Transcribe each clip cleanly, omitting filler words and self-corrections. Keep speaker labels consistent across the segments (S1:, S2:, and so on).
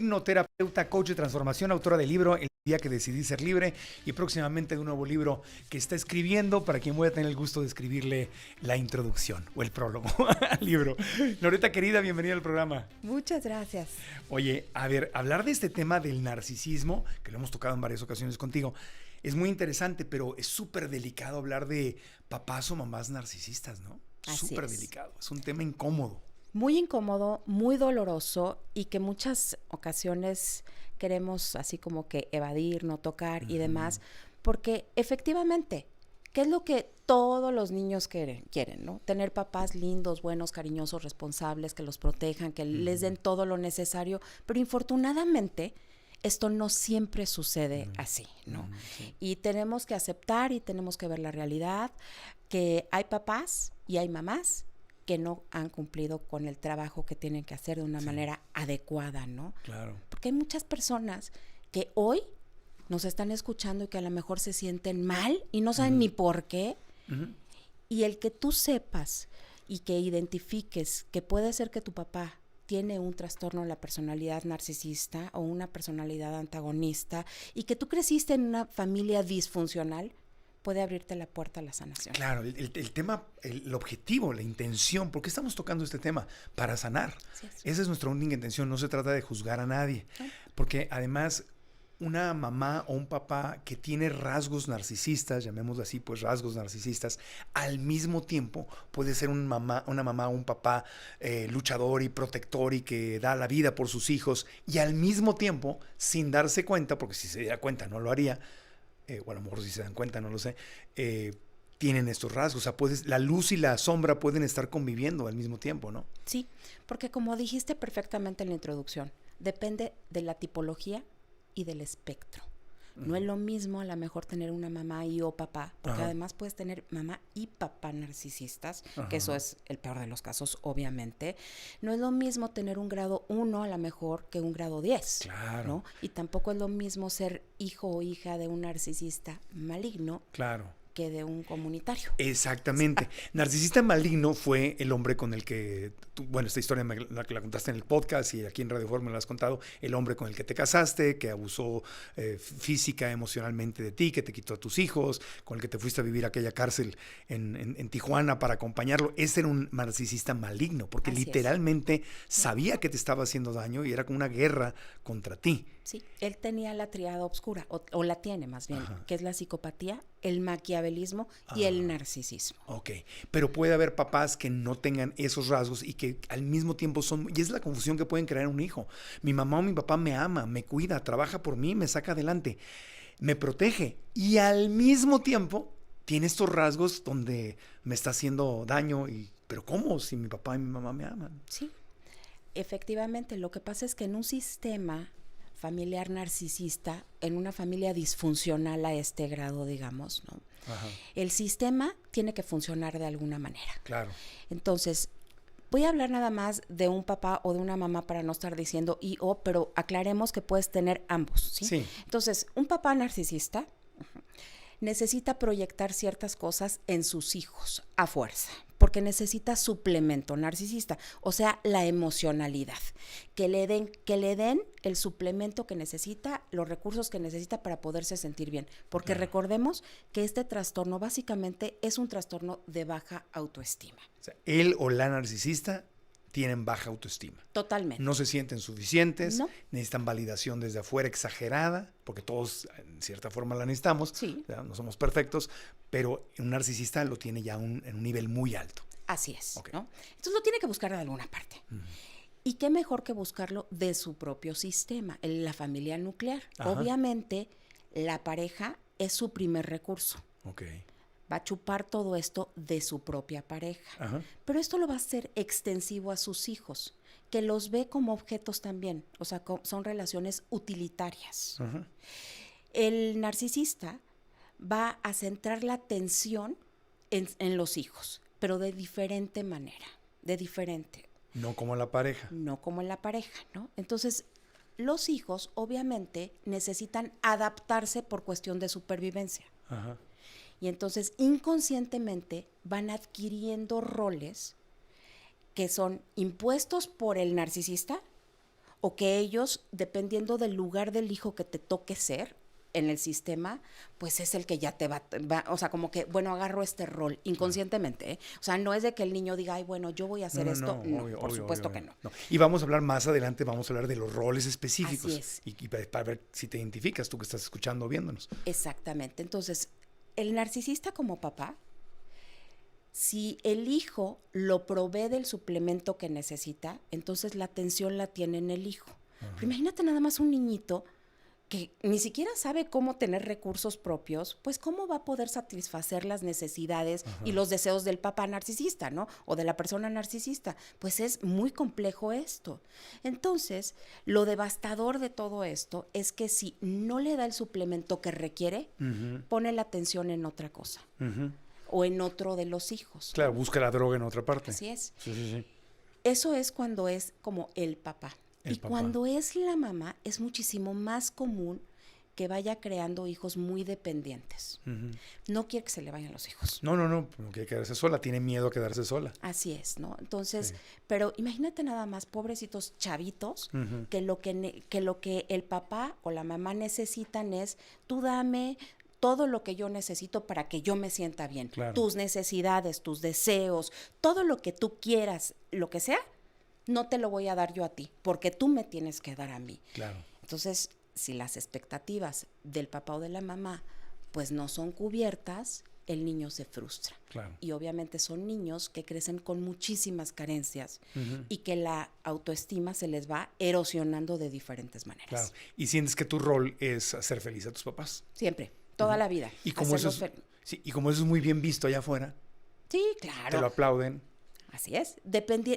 S1: hipnoterapeuta, coach de transformación, autora del libro El día que decidí ser libre y próximamente de un nuevo libro que está escribiendo para quien voy a tener el gusto de escribirle la introducción o el prólogo al libro. Loreta querida, bienvenida al programa.
S2: Muchas gracias.
S1: Oye, a ver, hablar de este tema del narcisismo, que lo hemos tocado en varias ocasiones contigo, es muy interesante, pero es súper delicado hablar de papás o mamás narcisistas, ¿no? Súper delicado, es un tema incómodo.
S2: Muy incómodo, muy doloroso y que muchas ocasiones queremos así como que evadir, no tocar y demás, porque efectivamente, ¿qué es lo que todos los niños quieren, ¿no? Tener papás lindos, buenos, cariñosos, responsables, que los protejan, que les den todo lo necesario, pero infortunadamente esto no siempre sucede así, ¿no? Sí. Y tenemos que aceptar y tenemos que ver la realidad, que hay papás y hay mamás que no han cumplido con el trabajo que tienen que hacer de una manera adecuada, ¿no?
S1: Claro.
S2: Porque hay muchas personas que hoy nos están escuchando y que a lo mejor se sienten mal y no saben ni por qué. Y el que tú sepas y que identifiques que puede ser que tu papá tiene un trastorno de la personalidad narcisista o una personalidad antagonista y que tú creciste en una familia disfuncional, puede abrirte la puerta a la sanación.
S1: Claro, el tema, el objetivo, la intención, ¿por qué estamos tocando este tema? Para sanar. Sí, esa es nuestra única intención, no se trata de juzgar a nadie. Porque además, una mamá o un papá que tiene rasgos narcisistas, llamémoslo así, pues rasgos narcisistas, al mismo tiempo puede ser una mamá o un papá luchador y protector y que da la vida por sus hijos y al mismo tiempo, sin darse cuenta, porque si se diera cuenta no lo haría, o a lo mejor si se dan cuenta, no lo sé, tienen estos rasgos. O sea, la luz y la sombra pueden estar conviviendo al mismo tiempo, ¿no?
S2: Sí, porque como dijiste perfectamente en la introducción, depende de la tipología y del espectro. No es lo mismo a lo mejor tener una mamá y o papá, porque además puedes tener mamá y papá narcisistas, que eso es el peor de los casos, obviamente. No es lo mismo tener un grado 1 a lo mejor que un grado 10.
S1: Claro.
S2: ¿No? Y tampoco es lo mismo ser hijo o hija de un narcisista maligno.
S1: Claro.
S2: Que de un comunitario.
S1: Exactamente. Narcisista maligno fue el hombre con el que, esta historia la contaste en el podcast y aquí en Radio Fórmula la has contado, el hombre con el que te casaste, que abusó física, emocionalmente de ti, que te quitó a tus hijos, con el que te fuiste a vivir a aquella cárcel en Tijuana para acompañarlo. Ese era un narcisista maligno, porque así literalmente sabía que te estaba haciendo daño y era como una guerra contra ti.
S2: Sí, él tenía la triada oscura, o la tiene más bien, que es la psicopatía, el maquiavelismo y el narcisismo.
S1: Ok, pero puede haber papás que no tengan esos rasgos y que al mismo tiempo y es la confusión que pueden crear en un hijo. Mi mamá o mi papá me ama, me cuida, trabaja por mí, me saca adelante, me protege y al mismo tiempo tiene estos rasgos donde me está haciendo daño pero ¿cómo si mi papá y mi mamá me aman?
S2: Sí, efectivamente, lo que pasa es que en un sistema familiar narcisista, en una familia disfuncional a este grado, digamos, ¿no? El sistema tiene que funcionar de alguna manera.
S1: Claro.
S2: Entonces, voy a hablar nada más de un papá o de una mamá para no estar diciendo pero aclaremos que puedes tener ambos, ¿sí?
S1: Sí.
S2: Entonces, un papá narcisista necesita proyectar ciertas cosas en sus hijos a fuerza, porque necesita suplemento narcisista, o sea, la emocionalidad, que le den el suplemento que necesita, los recursos que necesita para poderse sentir bien, porque recordemos que este trastorno básicamente es un trastorno de baja autoestima.
S1: O sea, él o la narcisista tienen baja autoestima.
S2: Totalmente.
S1: No se sienten suficientes, necesitan validación desde afuera exagerada, porque todos en cierta forma la necesitamos, no somos perfectos, pero un narcisista lo tiene ya en un nivel muy alto.
S2: Así es, ¿no? Entonces lo tiene que buscar de alguna parte. Y qué mejor que buscarlo de su propio sistema, la familia nuclear. Obviamente, la pareja es su primer recurso. Va a chupar todo esto de su propia pareja. Pero esto lo va a hacer extensivo a sus hijos, que los ve como objetos también, o sea, son relaciones utilitarias. El narcisista va a centrar la atención en los hijos, pero de diferente manera,
S1: No como la pareja.
S2: No como en la pareja, ¿no? Entonces, los hijos obviamente necesitan adaptarse por cuestión de supervivencia. Y entonces inconscientemente van adquiriendo roles que son impuestos por el narcisista o que ellos, dependiendo del lugar del hijo que te toque ser en el sistema, pues es el que ya te va, o sea, como que, bueno, agarro este rol inconscientemente, ¿eh? O sea, no es de que el niño diga, ay, bueno, yo voy a hacer esto. No,
S1: obvio,
S2: por supuesto
S1: obvio,
S2: que no.
S1: Y vamos a hablar más adelante, vamos a hablar de los roles específicos.
S2: Así es.
S1: Y para ver si te identificas, tú que estás escuchando o viéndonos.
S2: Exactamente. Entonces, el narcisista como papá, si el hijo lo provee del suplemento que necesita, entonces la atención la tiene en el hijo. Pero imagínate nada más un niñito que ni siquiera sabe cómo tener recursos propios, pues cómo va a poder satisfacer las necesidades y los deseos del papá narcisista, ¿no? O de la persona narcisista. Pues es muy complejo esto. Entonces, lo devastador de todo esto es que si no le da el suplemento que requiere, pone la atención en otra cosa. O en otro de los hijos.
S1: Claro, busca la droga en otra parte.
S2: Así es.
S1: Sí.
S2: Eso es cuando es como el papá. Cuando es la mamá, es muchísimo más común que vaya creando hijos muy dependientes. No quiere que se le vayan los hijos.
S1: No quiere quedarse sola, tiene miedo a quedarse sola.
S2: Así es, ¿no? Entonces, pero imagínate nada más, pobrecitos chavitos, que lo que el papá o la mamá necesitan es, tú dame todo lo que yo necesito para que yo me sienta bien.
S1: Claro.
S2: Tus necesidades, tus deseos, todo lo que tú quieras, lo que sea, no te lo voy a dar yo a ti, porque tú me tienes que dar a mí.
S1: Claro.
S2: Entonces, si las expectativas del papá o de la mamá pues no son cubiertas, el niño se frustra.
S1: Claro.
S2: Y obviamente son niños que crecen con muchísimas carencias y que la autoestima se les va erosionando de diferentes maneras.
S1: Claro. Y sientes que tu rol es hacer feliz a tus papás.
S2: Siempre, toda la vida.
S1: Y como eso es muy bien visto allá afuera.
S2: Sí, claro.
S1: Te lo aplauden.
S2: Así es.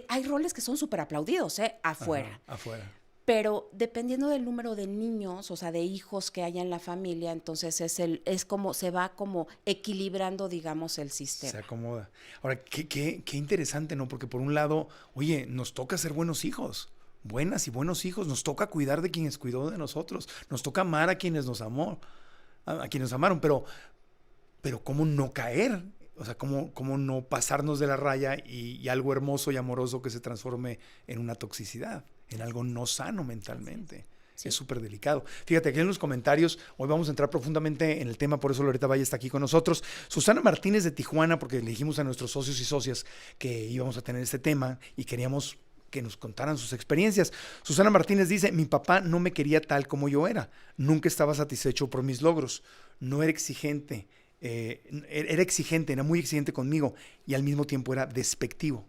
S2: Hay roles que son súper aplaudidos, afuera.
S1: Afuera.
S2: Pero dependiendo del número de niños, o sea, de hijos que haya en la familia, entonces es como, se va como equilibrando, digamos, el sistema.
S1: Se acomoda. Ahora, qué interesante, ¿no? Porque por un lado, oye, nos toca ser buenos hijos. Buenas y buenos hijos. Nos toca cuidar de quienes cuidó de nosotros. Nos toca amar a quienes nos amó. A quienes nos amaron. Pero ¿cómo no caer? O sea, ¿cómo no pasarnos de la raya y algo hermoso y amoroso que se transforme en una toxicidad, en algo no sano mentalmente? Sí. Es súper delicado. Fíjate, aquí en los comentarios, hoy vamos a entrar profundamente en el tema, por eso Loreta Valle está aquí con nosotros. Susana Martínez de Tijuana, porque le dijimos a nuestros socios y socias que íbamos a tener este tema y queríamos que nos contaran sus experiencias. Susana Martínez dice, mi papá no me quería tal como yo era. Nunca estaba satisfecho por mis logros. No era exigente. Era muy exigente conmigo y al mismo tiempo era despectivo.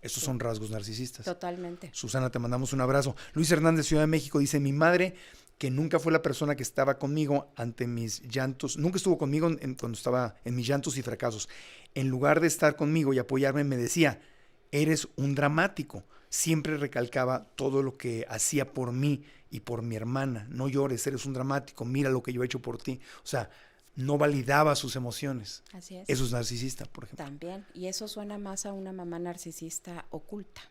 S1: Estos son rasgos narcisistas.
S2: Totalmente.
S1: Susana, te mandamos un abrazo. Luis Hernández, Ciudad de México, dice, mi madre, que nunca fue la persona que estaba conmigo ante mis llantos, nunca estuvo conmigo cuando estaba en mis llantos y fracasos. En lugar de estar conmigo y apoyarme, me decía, eres un dramático. Siempre recalcaba todo lo que hacía por mí y por mi hermana. No llores, eres un dramático, mira lo que yo he hecho por ti. O sea, no validaba sus emociones.
S2: Así es.
S1: Eso es narcisista, por ejemplo.
S2: También. Y eso suena más a una mamá narcisista oculta.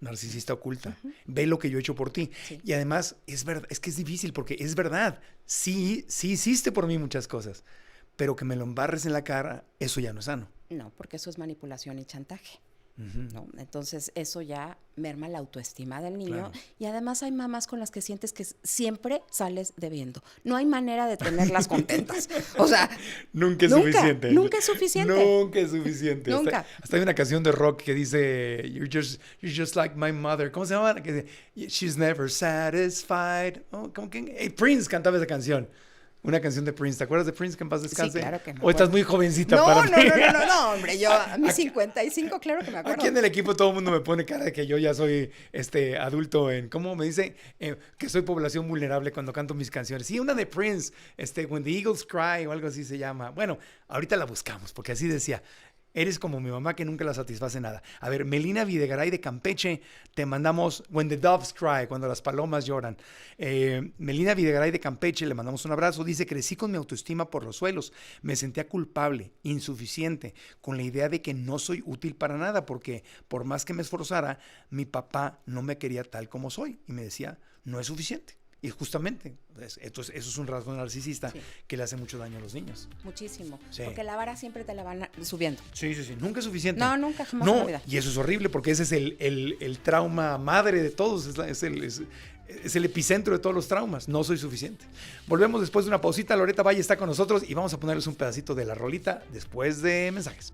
S1: Narcisista oculta. Ve lo que yo he hecho por ti.
S2: Sí.
S1: Y además, es verdad, es que es difícil porque es verdad. Sí hiciste por mí muchas cosas, pero que me lo embarres en la cara, eso ya no es sano.
S2: No, porque eso es manipulación y chantaje. ¿No? Entonces eso ya merma la autoestima del niño. Claro. Y además hay mamás con las que sientes que siempre sales debiendo. No hay manera de tenerlas contentas. O sea,
S1: nunca es suficiente.
S2: Nunca es suficiente.
S1: Nunca es suficiente.
S2: Nunca.
S1: Hasta hay una canción de rock que dice you're just like my mother. ¿Cómo se llama? Que dice, she's never satisfied. Oh, ¿cómo que? Prince cantaba esa canción. Una canción de Prince. ¿Te acuerdas de Prince? Que en paz descanse.
S2: Sí, claro que me
S1: acuerdo. ¿O estás muy jovencita
S2: para
S1: mí?
S2: No, hombre. Yo a mis 55, claro que me acuerdo.
S1: Aquí en el equipo todo el mundo me pone cara de que yo ya soy adulto en... ¿Cómo me dice? Que soy población vulnerable cuando canto mis canciones. Sí, una de Prince. When the Eagles Cry o algo así se llama. Bueno, ahorita la buscamos porque así decía... Eres como mi mamá que nunca la satisface nada. A ver, Melina Videgaray de Campeche, te mandamos When the Doves Cry, cuando las palomas lloran. Melina Videgaray de Campeche, le mandamos un abrazo. Dice, crecí con mi autoestima por los suelos. Me sentía culpable, insuficiente, con la idea de que no soy útil para nada, porque por más que me esforzara, mi papá no me quería tal como soy. Y me decía, no es suficiente. Y justamente, entonces, eso es un rasgo narcisista que le hace mucho daño a los niños.
S2: Muchísimo. Sí. Porque la vara siempre te la van subiendo.
S1: Sí. Nunca es suficiente.
S2: No, nunca, jamás en la vida.
S1: Y eso es horrible porque ese es el trauma madre de todos. es el epicentro de todos los traumas. No soy suficiente. Volvemos después de una pausita. Loreta Valle está con nosotros y vamos a ponerles un pedacito de la rolita después de mensajes.